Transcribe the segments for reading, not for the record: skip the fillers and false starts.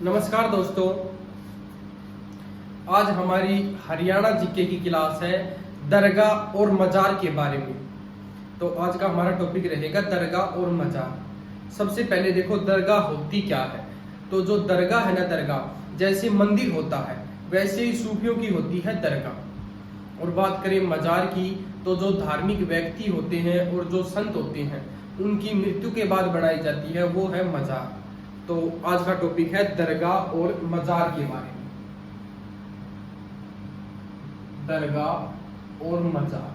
नमस्कार दोस्तों, आज हमारी हरियाणा जीके की क्लास है दरगाह और मजार के बारे में। तो आज का हमारा टॉपिक रहेगा दरगाह और मजार। सबसे पहले देखो दरगाह होती क्या है। तो जो दरगाह है ना, दरगाह जैसे मंदिर होता है वैसे ही सूफियों की होती है दरगाह। और बात करें मजार की, तो जो धार्मिक व्यक्ति होते हैं और जो संत होते हैं उनकी मृत्यु के बाद बनाई जाती है वो है मजार। तो आज का टॉपिक है दरगाह और मजार के बारे में। दरगाह और मजार,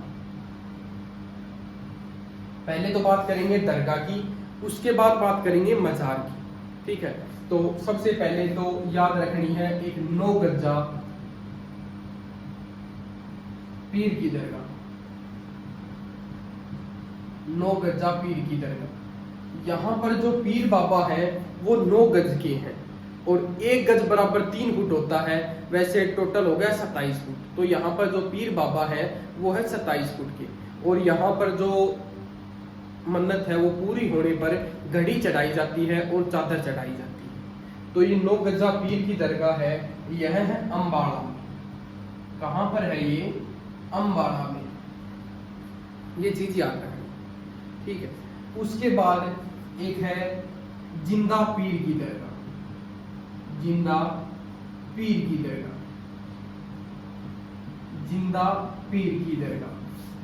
पहले तो बात करेंगे दरगाह की, उसके बाद बात करेंगे मजार की। ठीक है, तो सबसे पहले तो याद रखनी है एक 9 गजा पीर की दरगाह। 9 गजा पीर की दरगाह, यहाँ पर जो पीर बाबा है वो 9 गज के हैं और 1 गज बराबर 3 फुट होता है। वैसे टोटल हो गया 27 फुट। तो यहाँ पर जो पीर बाबा है वो है 27 फुट के। और यहाँ पर जो मन्नत है वो पूरी होने पर घड़ी चढ़ाई जाती है और चादर चढ़ाई जाती है। तो ये 9 गजा पीर की दरगाह है, यह है अम्बाड़ा में। कहाँ पर है ये? अम्बाड़ा में। ये चीज याद रखना, ठीक है। उसके बाद एक है जिंदा पीर की दरगाह। जिंदा पीर की दरगाह, जिंदा पीर की दरगाह,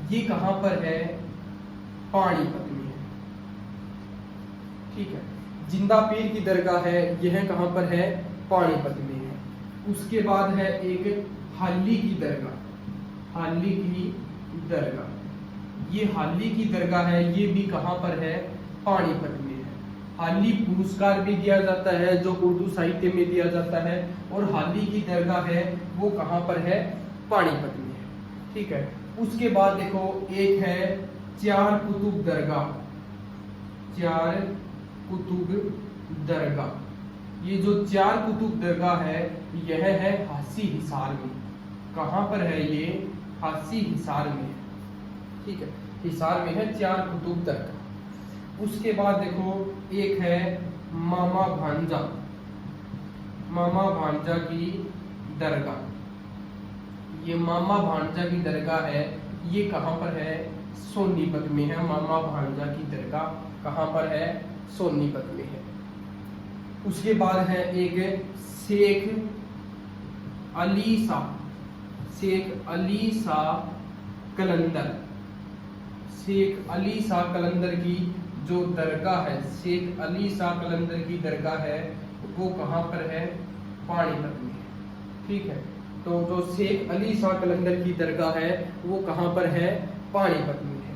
ये कहां पर है? पानीपत में है। ठीक है, जिंदा पीर की दरगाह है, यह कहां पर है? पानीपत में है। उसके बाद है एक हाली की दरगाह। हाली की दरगाह, ये हाली की दरगाह है, ये भी कहां पर है? पानीपत में है। हाली पुरस्कार भी दिया जाता है जो उर्दू साहित्य में दिया जाता है, और हाली की दरगाह है वो कहां पर है? पानीपत में है। ठीक है, उसके बाद देखो एक है चार कुतुब दरगाह। चार कुतुब दरगाह, ये जो चार कुतुब दरगाह है यह है हासी हिसार में। कहां पर है ये? हासी हिसार में है। ठीक है, हिसार में है चार कुतुब दरगाह। उसके बाद देखो एक है मामा भांजा। मामा भांजा की दरगाह, ये मामा भांजा की दरगाह है, ये कहां पर है? सोनीपत में है। मामा भांजा की दरगाह कहां पर है? सोनीपत में है। उसके बाद है एक शेख अली शाह। शेख अली शाह कलंदर। शेख अली शाह कलंदर की जो दरगाह है, शेख अली शाह कलंदर की दरगाह है वो कहां पर है? पानीपत में है। ठीक है, तो जो शेख अली शाह कलंदर की दरगाह है वो कहां पर है? पानीपत में है।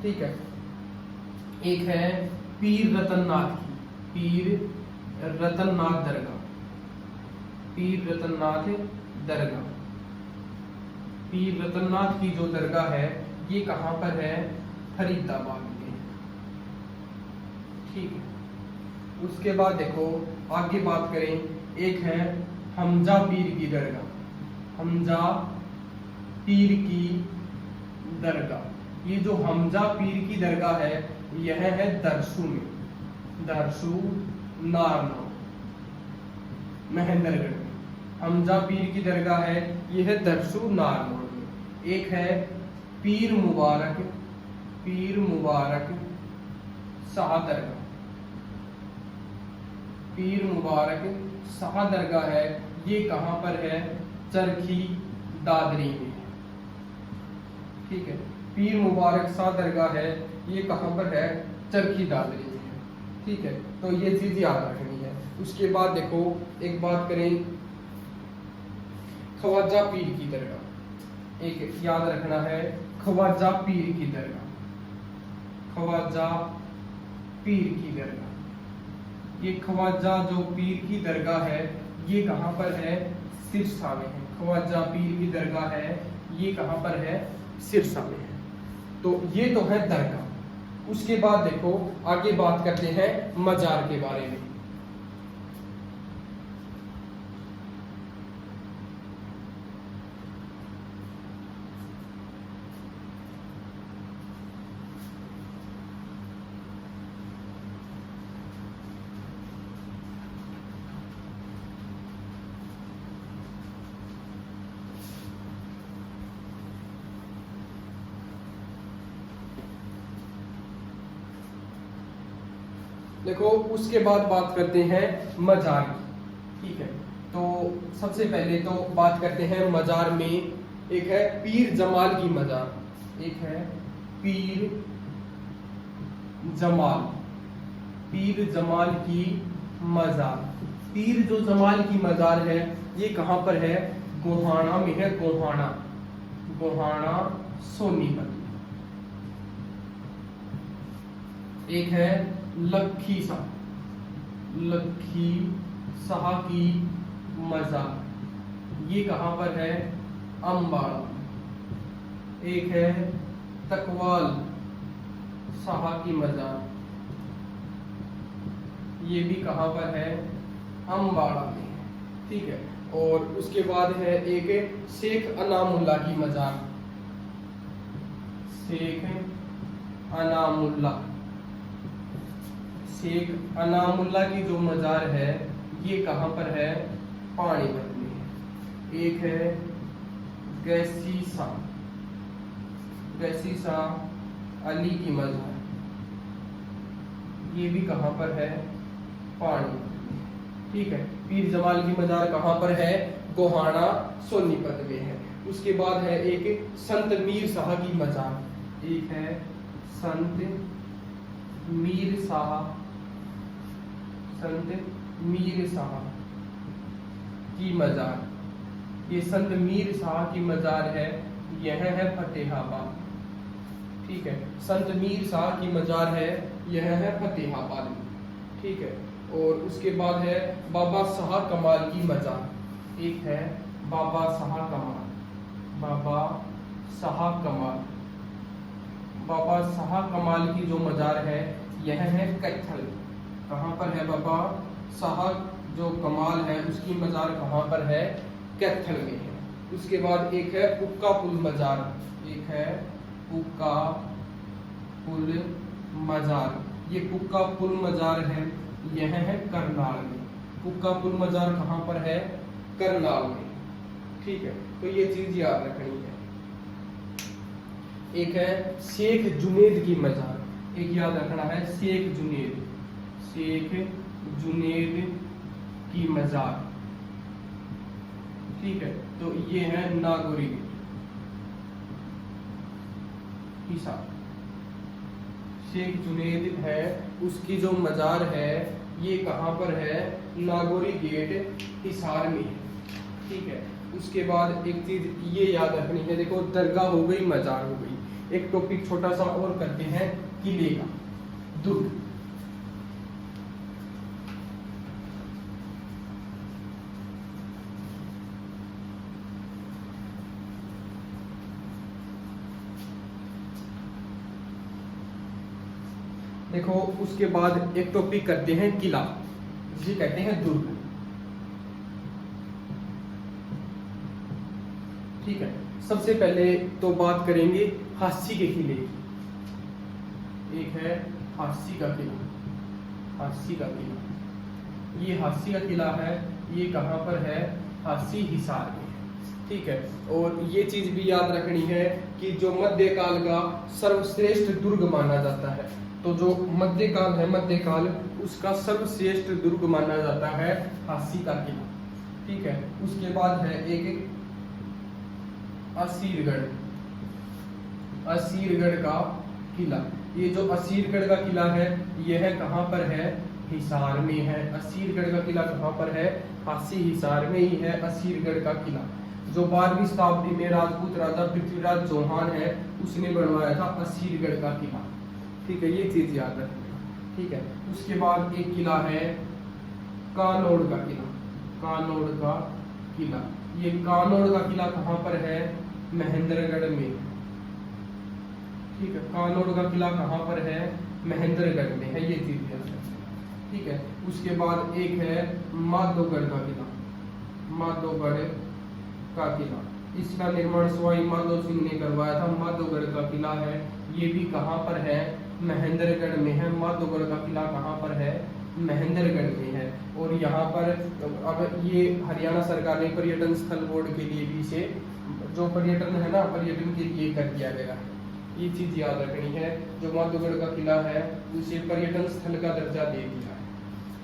ठीक है, एक है पीर रतननाथ की। पीर रतननाथ दरगाह। पीर रतननाथ दरगाह, पीर रतननाथ की जो दरगाह है ये कहां पर है? फरीदाबाद में। ठीक है, उसके बाद देखो आगे बात करें, एक है हमजा पीर की दरगाह। हमजा पीर की दरगाह, ये जो हमजा पीर की दरगाह है यह है दरसू में। दरसू नारनौ महेंद्रगढ़ में। हमजा पीर की दरगाह है, यह है दरसू नारनौ में। एक है पीर मुबारक, पीर मुबारक शाह दरगाह। पीर मुबारक शाह दरगाह है, ये कहां पर है? चरखी दादरी में। ठीक है, पीर मुबारक शाह दरगाह है, ये कहां पर है? चरखी दादरी में है। ठीक है, तो ये चीज याद रखनी है। उसके बाद देखो एक बात करें ख्वाजा पीर की दरगाह। एक याद रखना है ख्वाजा पीर की दरगाह। ख्वाजा पीर की दरगाह, ये ख्वाजा जो पीर की दरगाह है ये कहां पर है? सिरसा में है। ख्वाजा पीर की दरगाह है, ये कहां पर है? सिरसा में है। तो ये तो है दरगाह। उसके बाद देखो आगे बात करते हैं मजार के बारे में। देखो उसके बाद बात करते हैं मजार की। ठीक है, तो सबसे पहले तो बात करते हैं मजार में। एक है पीर जमाल की मजार, एक है पीर जमाल, पीर जमाल की मजार। पीर जो जमाल की मजार है ये कहां पर है? गोहाना में है, गोहाना, गोहाना सोनीपत। एक है लखी शाह, लखी शाह की मजार, ये कहां पर है? अम्बाड़ा। एक है तकवाल शाह की मजार, ये भी कहां पर है? अम्बाड़ा में। ठीक है, और उसके बाद है एक शेख अनामुल्ला की मजार, शेख अनामुल्ला, शेख अनामुल्ला की जो मजार है ये कहां पर है? पानीपत में। एक है गैसीसा, गैसीसा अली की मजार, ये भी कहां पर है? पानीपत में। ठीक है, पीर जमाल की मजार कहां पर है? गोहाना सोनीपत में है। उसके बाद है एक संत मीर शाह की मजार, एक है संत मीर शाह, संत मीर शाह की मजार, ये संत मीर शाह की मजार है, यह है फतेहाबाद। ठीक है, संत मीर शाह की मजार है, यह है फतेहाबाद में। ठीक है, और उसके बाद है बाबा शाह कमाल की मजार, एक है बाबा शाह कमाल, बाबा शाह कमाल, बाबा शाह कमाल की जो मजार है यह है कैथल। कहां पर है? बाबा शाह जो कमाल है उसकी मजार कहां पर है? कैथल में है। उसके बाद एक है पुक्का पुल मजार, एक है पुक्का पुल मजार, ये पुक्का पुल मजार है, यह है करनाल में। पुक्का पुल मजार कहां पर है? करनाल में। ठीक है, तो ये चीज याद रखनी है। एक है शेख जुनेद की मजार, एक याद रखना है शेख जुनेद, शेख जुनेद की मजार। ठीक है, तो ये है नागौरी हिसार, शेख जुनेद है उसकी जो मजार है ये कहां पर है? नागौरी गेट हिसार में है। ठीक है, उसके बाद एक चीज ये याद रखनी है, देखो दरगाह हो गई, मजार हो गई, एक टॉपिक छोटा सा और करते हैं किले का, दुर्ग। देखो उसके बाद एक टॉपिक करते हैं किला, जिसे कहते हैं दुर्ग। ठीक है, सबसे पहले तो बात करेंगे हास्सी के किले की। एक है हास्सी का किला, हास्सी का किला, ये हास्सी का किला है, ये कहां पर है? हास्सी हिसार में। ठीक है, और ये चीज भी याद रखनी है कि जो मध्यकाल का सर्वश्रेष्ठ दुर्ग माना जाता है, तो जो मध्यकाल है, मध्यकाल उसका सर्वश्रेष्ठ दुर्ग माना जाता है हास्सी का किला। ठीक है, उसके बाद है एक असीरगढ़, असीरगढ़ का किला, ये जो असीरगढ़ का किला है यह कहां पर है? हिसार में है। असीरगढ़ का किला कहां पर है? हास्सी हिसार में ही है असीरगढ़ का किला, जो 12वीं शताब्दी में राजपूत राजा पृथ्वीराज चौहान है उसने बनवाया था असीरगढ़ का किला। ठीक है, ये चीज याद रखना। ठीक है, उसके बाद एक किला है कानौड़ का किला, कानौड़ का किला, ये कानौड़ का किला कहां पर है? महेंद्रगढ़ में। ठीक है, कानौड़ का किला कहां पर है? महेंद्रगढ़ में है, ये चीज याद रखना। ठीक है, उसके बाद एक है माधोगढ़ का किला, माधोगढ़ का किला, इसका निर्माण सवाई माधो सिंह ने करवाया था। माधोगढ़ का किला है, ये भी कहां पर है? महेंद्रगढ़ में है। माधोगढ़ का किला कहां पर है? महेंद्रगढ़ में है। और यहाँ पर अब ये हरियाणा सरकार ने पर्यटन स्थल बोर्ड के लिए भी इसे जो पर्यटन है ना, पर्यटन के लिए कर दिया गया है। ये चीज याद रखनी है। जो माधोगढ़ का किला है उसे पर्यटन स्थल का दर्जा दे दिया है,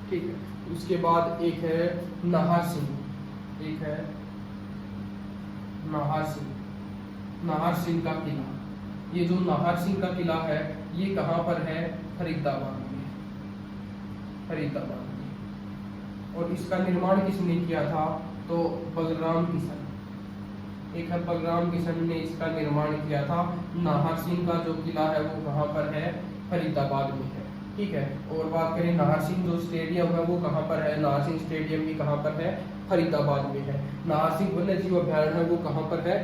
ठीक है। उसके बाद एक है नाहर सिंह, एक है नाहर सिंह, नाहर सिंह का किला। ये जो नाहर सिंह का किला है ये कहाँ पर है? फरीदाबाद में, फरीदाबाद में। और इसका निर्माण किसने किया था? तो बलराम किशन, एक है बलराम किशन ने इसका निर्माण किया था। नाहर सिंह का जो किला है वो कहाँ पर है? फरीदाबाद में है, ठीक है। और बात करें नाहर सिंह जो स्टेडियम है वो कहाँ पर है? नाहर सिंह स्टेडियम भी कहाँ पर है? फरीदाबाद में है। नाहर सिंह वन्य जीव अभ्यारण्य है वो कहाँ पर है?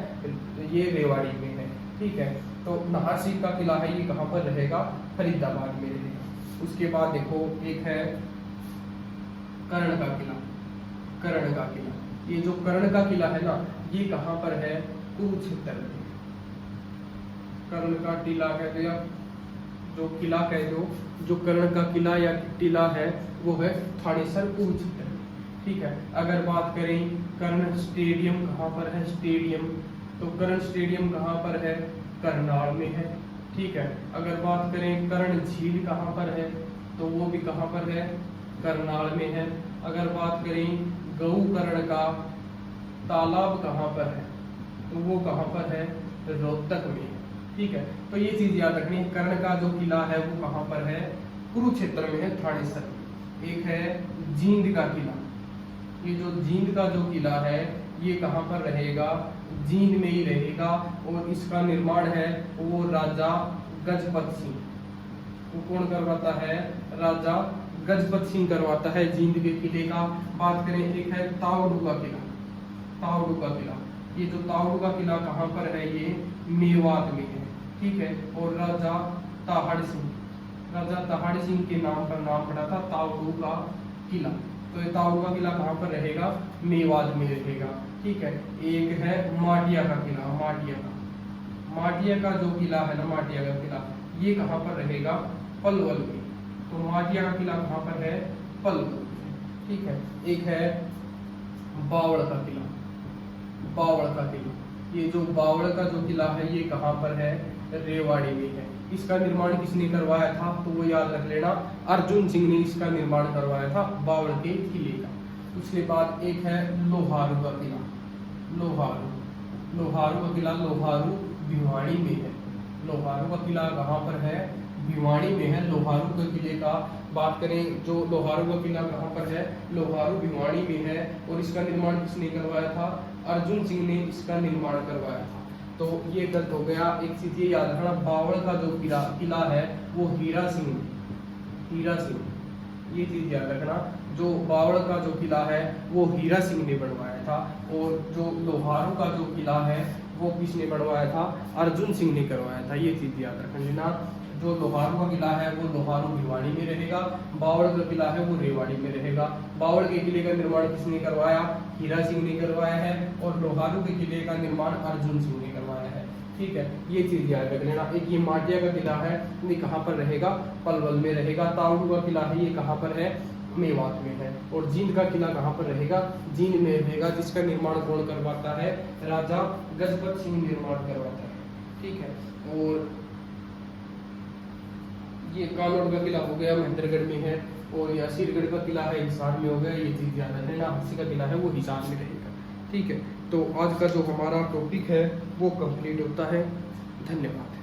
ये रेवाड़ी में है, ठीक है। तो नाहर सिंह का किला है ये कहाँ पर रहेगा? फरीदाबाद में रहेगा। उसके बाद देखो एक है कर्ण का किला, कर्ण का किला। ये जो कर्ण का किला है ना ये कहाँ पर है? कुरुक्षेत्र में। कर्ण का टीला कहते हैं, जो किला कह दो, जो कर्ण का किला या टीला है वो है थानेसर कुरुक्षेत्र में, ठीक है। अगर बात करें कर्ण स्टेडियम कहाँ पर है? स्टेडियम, तो कर्ण स्टेडियम कहाँ पर है? करनाल में है, ठीक है। अगर बात करें कर्ण झील कहाँ पर है? तो वो भी कहाँ पर है? करनाल में है। अगर बात करें गौकर्ण का तालाब कहाँ पर है? तो वो कहाँ पर है? रोहतक में, ठीक है। तो ये चीज याद रखनी है। कर्ण का जो किला है वो कहाँ पर है? कुरुक्षेत्र में है, थानेसर में। एक है जींद का किला। ये जो जींद का जो किला है ये कहाँ पर रहेगा? जींद में ही रहेगा। और इसका निर्माण है वो राजा गजपत सिंह, वो कौन करवाता है? राजा गजपत सिंह करवाता है जींद के किले का। बात करें एक है तावड़ू का किला, तावड़ू का किला। ये जो तावड़ू का किला कहाँ पर है? ये मेवात में है, ठीक है। और राजा ताहड़ सिंह, राजा ताहड़ सिंह के नाम पर नाम पड़ा था तावड़ू का किला। तो ये तावड़ू का किला कहाँ पर रहेगा? मेवात में रहेगा, ठीक है। एक है माटिया का किला, माटिया का, माटिया का जो किला है ना, माटिया का किला ये कहाँ पर रहेगा? पलवल में। तो माटिया का किला कहाँ पर है? पलवल में, ठीक है। एक है बावड़ का किला, बावड़ का किला। ये जो बावड़ का जो किला है ये कहाँ पर है? रेवाड़ी में है। इसका निर्माण किसने करवाया था? तो वो याद रख लेना, अर्जुन सिंह ने इसका निर्माण करवाया था बावड़ के किले का। उसके बाद एक है लोहारू का किला, लोहारू, लोहारू का किला लोहारू भिवाड़ी में है। लोहारू का किला कहाँ पर है? भिवाड़ी में है। लोहारू के किले का बात करें, जो लोहारू का किला कहाँ पर है? लोहारू भिवाड़ी में है। और इसका निर्माण किसने करवाया था? अर्जुन सिंह ने इसका निर्माण करवाया था। तो ये गलत हो गया। एक चीज ये याद रखना, बावड़ का जो किला है वो हीरा सिंह, हीरा सिंह, ये चीज याद रखना। जो बावड़ का जो किला है वो हीरा सिंह ने बनवाया था। और जो लोहारू का जो किला है वो किसने बनवाया था? अर्जुन सिंह ने करवाया था। ये चीज याद रख लेना। जो लोहारू का किला है वो लोहारू भिवाड़ी में रहेगा, बावड़ का किला है वो रेवाड़ी में रहेगा। बावड़ के किले का निर्माण किसने करवाया? हीरा सिंह ने करवाया है। और लोहारू के किले का निर्माण अर्जुन सिंह ने करवाया है, ठीक है। ये चीज याद रख लेना। एक ये माटिया का किला है ये कहाँ पर रहेगा? पलवल में रहेगा। तावड़ू का किला है ये कहाँ पर है? मेवात में है। और जींद का किला कहाँ पर रहेगा? जींद में रहेगा, जिसका निर्माण कौन करवाता है? राजा गजपत सिंह निर्माण करवाता है, ठीक है। और ये कानौड़ का किला हो गया, महेंद्रगढ़ में है। और ये असीरगढ़ का किला है, हिसार में हो गया। ये चीज याद रखना। हंसी का किला है वो हिसार में रहेगा, ठीक है। तो आज का जो हमारा टॉपिक है वो कंप्लीट होता है। धन्यवाद।